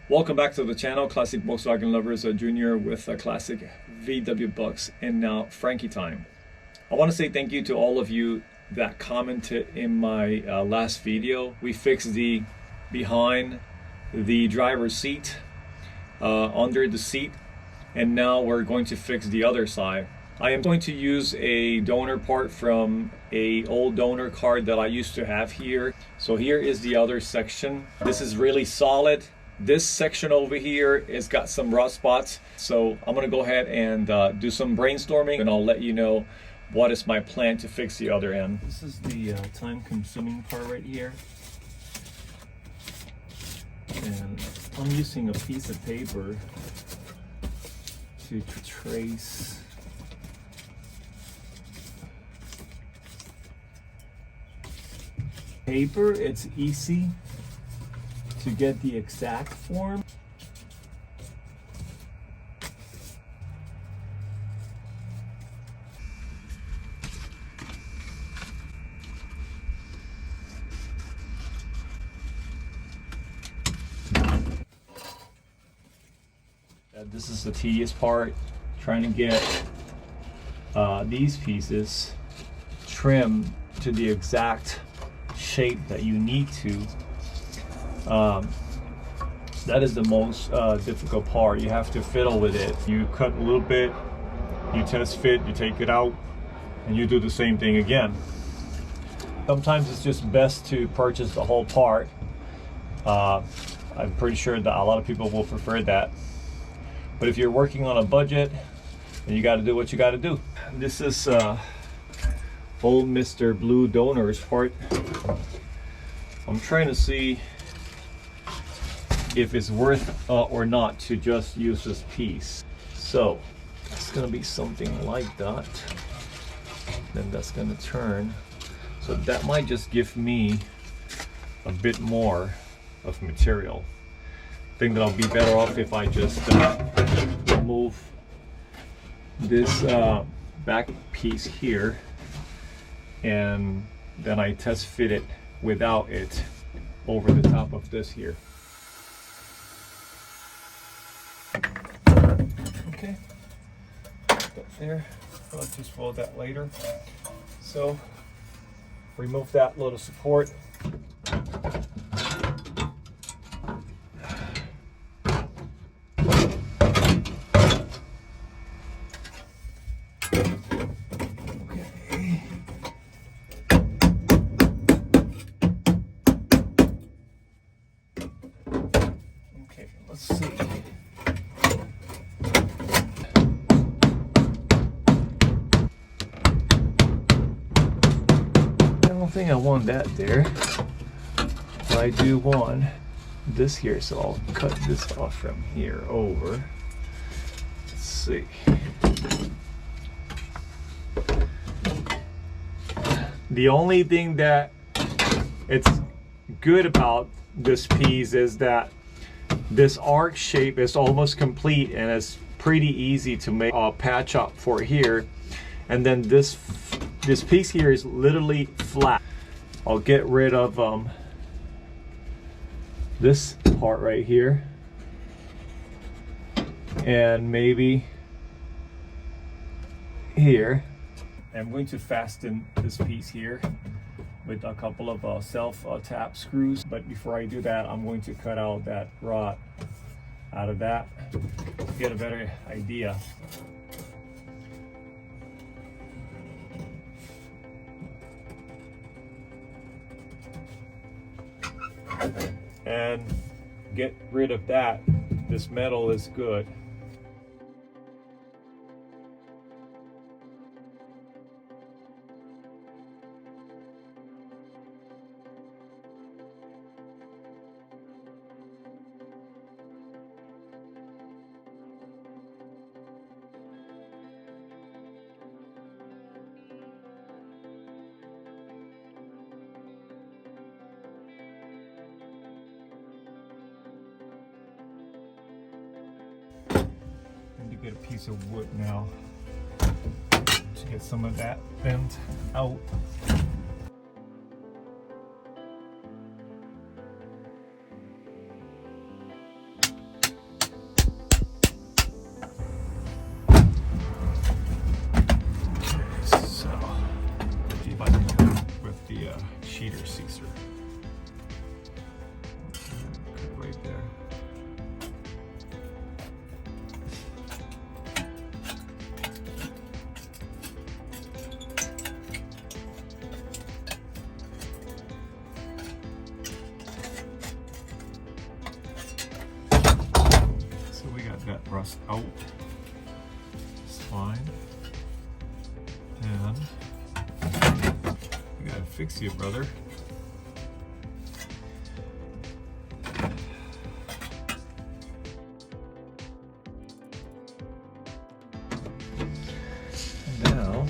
Welcome back to the channel, Classic Volkswagen Lovers, Junior with a classic VW Bucks and now Frankie time. I want to say thank you to all of you that commented in my last video. We fixed the behind the driver's seat, under the seat, and now we're going to fix the other side. I am going to use a donor part from a old donor card that I used to have here. So here is the other section. This is really solid. This section over here has got some rust spots. So I'm gonna go ahead and do some brainstorming, and I'll let you know what is my plan to fix the other end. This is the time-consuming part right here. And I'm using a piece of paper to trace paper. It's easy to get the exact form. This is the tedious part, trying to get these pieces trimmed to the exact shape that you need to. That is the most difficult part. You have to fiddle with it. You cut a little bit, you test fit, you take it out, and you do the same thing again. Sometimes it's just best to purchase the whole part. I'm pretty sure that a lot of people will prefer that. But if you're working on a budget, then you got to do what you got to do. This is old Mr. Blue Donor's part. I'm trying to see if it's worth or not to just use this piece. So it's gonna be something like that. Then that's gonna turn. So that might just give me a bit more of material. I think that I'll be better off if I just remove this back piece here, and then I test fit it without it over the top of this here. Okay, that there. I'll just fold that later. So remove that little support. Let's see. I don't think I want that there, but I do want this here, so I'll cut this off from here over. Let's see. The only thing that it's good about this piece is that this arc shape is almost complete, and it's pretty easy to make a patch up for here. And then this piece here is literally flat. I'll get rid of this part right here, and maybe here. I'm going to fasten this piece here with a couple of self tap screws. But before I do that, I'm going to cut out that rod out of that to get a better idea. And get rid of that. This metal is good. Get a piece of wood now to get some of that bent out. got that rust out. It's fine. And I gotta fix you, brother. Now,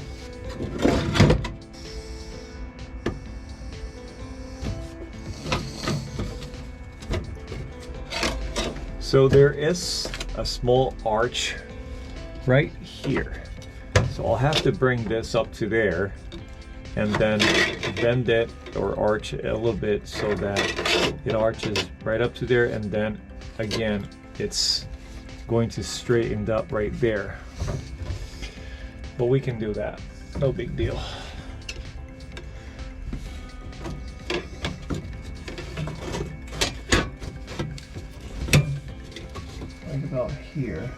so there is a small arch right here. So I'll have to bring this up to there and then bend it or arch it a little bit so that it arches right up to there, and then again it's going to straighten up right there. But we can do that, no big deal. Right about here.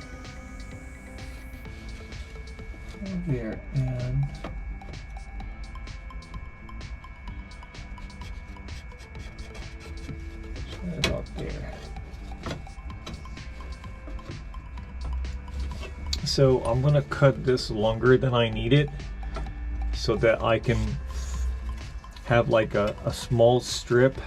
There, and right about there. So I'm gonna cut this longer than I need it so that I can have like a small strip.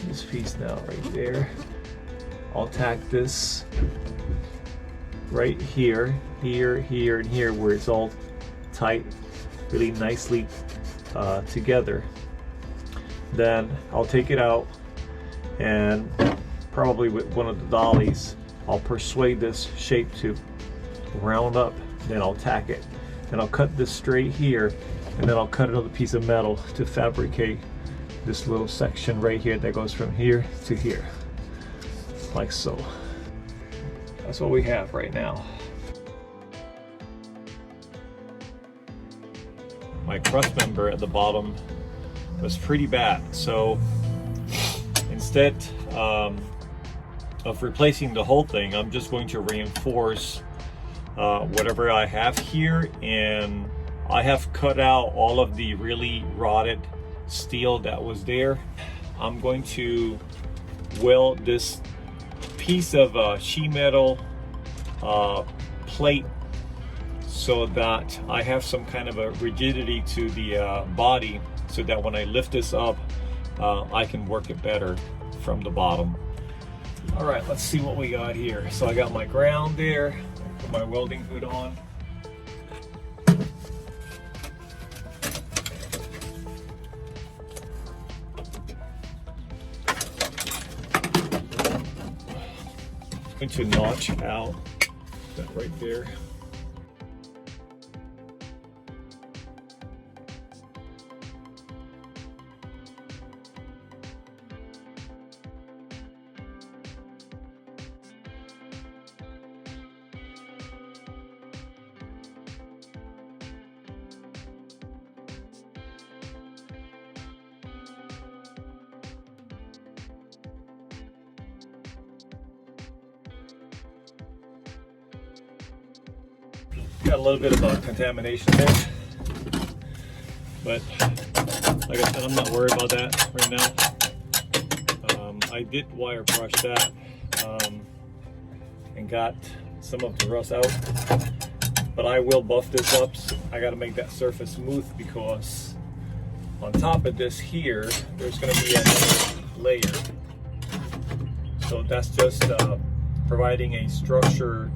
This piece now right there. I'll tack this right here, here, here, and here, where it's all tight, really nicely together. Then I'll take it out, and probably with one of the dollies, I'll persuade this shape to round up. Then I'll tack it. Then I'll cut this straight here, and then I'll cut another piece of metal to fabricate this little section right here that goes from here to here, like so. That's what we have right now. My cross member at the bottom was pretty bad, so instead of replacing the whole thing, I'm just going to reinforce whatever I have here, and I have cut out all of the really rotted steel that was there. I'm going to weld this piece of sheet metal plate so that I have some kind of a rigidity to the body, so that when I lift this up I can work it better from the bottom. All right, let's see what we got here. So I got my ground there, put my welding hood on. Going to notch out that right there. Got a little bit of contamination there. But like I said, I'm not worried about that right now. I did wire brush that and got some of the rust out, but I will buff this up. So I got to make that surface smooth, because on top of this here, there's going to be another layer. So that's just providing a structural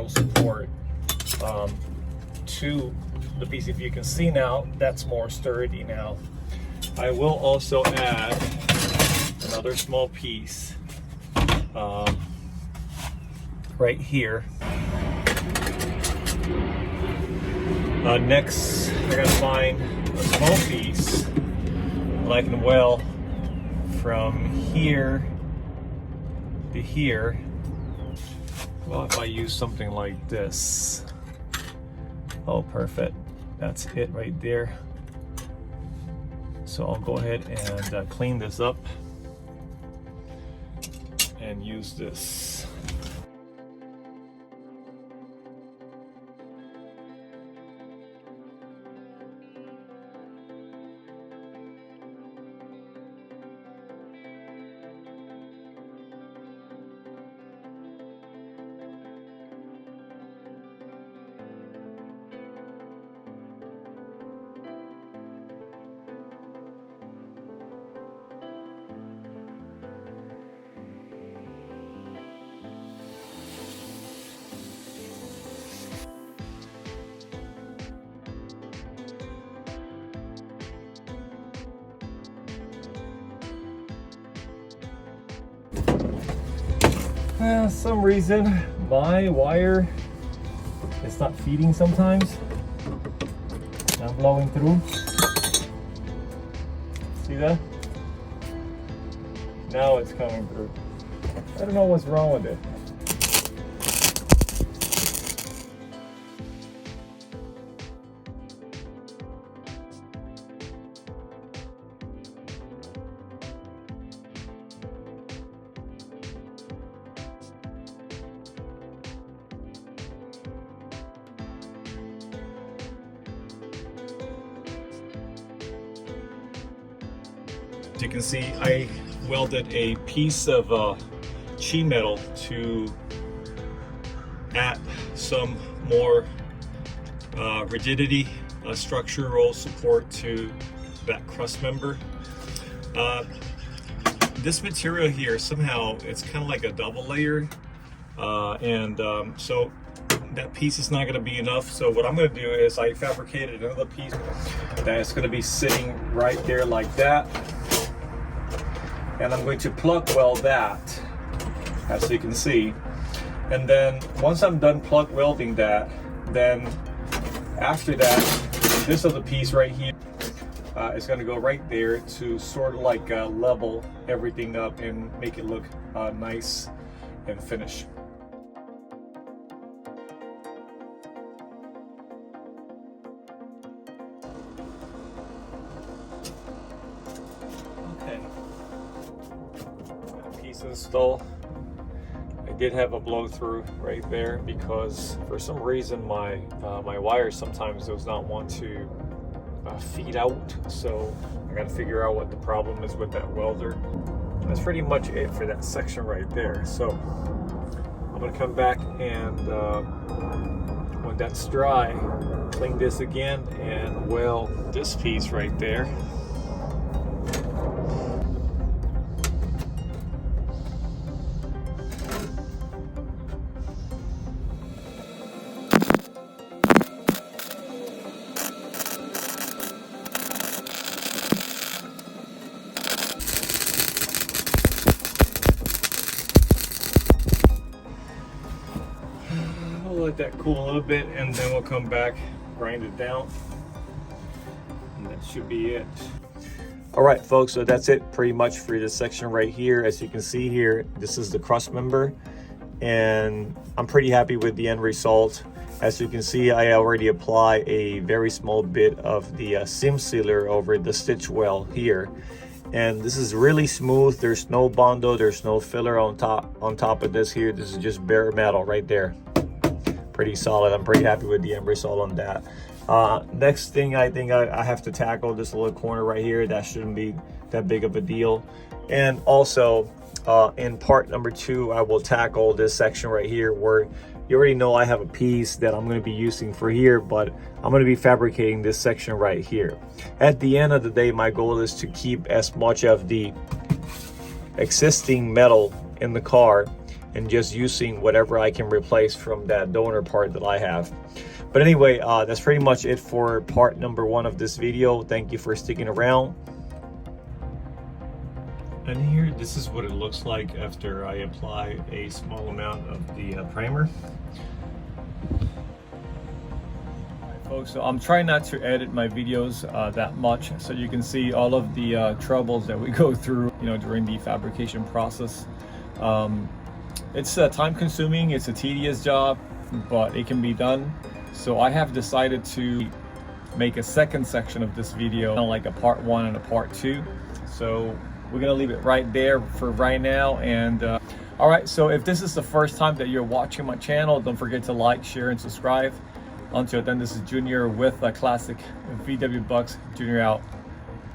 support to the piece. If you can see now, that's more sturdy now. I will also add another small piece right here. Next, I gotta find a small piece that I can weld from here to here. Well, if I use something like this. Oh, perfect. That's it right there. So I'll go ahead and clean this up and use this. Some reason my wire is not feeding sometimes. I'm blowing through. See that? Now it's coming through. I don't know what's wrong with it. As you can see, I welded a piece of chi metal to add some more rigidity, structural support to that cross member. This material here, somehow it's kind of like a double layer, so that piece is not going to be enough. So what I'm going to do is I fabricated another piece that is going to be sitting right there like that. And I'm going to plug weld that, as you can see. And then once I'm done plug welding that, then after that, this other piece right here is going to go right there to sort of like level everything up and make it look nice and finished. Install. I did have a blow through right there because for some reason my wire sometimes does not want to feed out, so I got to figure out what the problem is with that welder. That's pretty much it for that section right there. So I'm gonna come back and when that's dry, clean this again and weld this piece right there. Let that cool a little bit and then we'll come back, grind it down, and that should be it. All right, folks, so that's it pretty much for this section right here. As you can see here, this is the cross member, and I'm pretty happy with the end result. As you can see, I already apply a very small bit of the seam sealer over the stitch well here, and this is really smooth. There's no bondo, there's no filler on top of this here. This is just bare metal right there. Pretty solid. I'm pretty happy with the end result on that. Next thing I think I have to tackle this little corner right here. That shouldn't be that big of a deal. And also in part number 2, I will tackle this section right here where you already know I have a piece that I'm going to be using for here, but I'm going to be fabricating this section right here. At the end of the day, my goal is to keep as much of the existing metal in the car and just using whatever I can replace from that donor part that I have. But anyway, that's pretty much it for part number 1 of this video. Thank you for sticking around. And here, this is what it looks like after I apply a small amount of the primer. Alright, folks, so I'm trying not to edit my videos that much, so you can see all of the troubles that we go through, during the fabrication process. It's time consuming, it's a tedious job, but it can be done. So I have decided to make a second section of this video, like a part 1 and a part 2. So we're gonna leave it right there for right now. And all right, so if this is the first time that you're watching my channel, don't forget to like, share, and subscribe. Until then, this is Junior with a Classic VW Bucks. Junior out.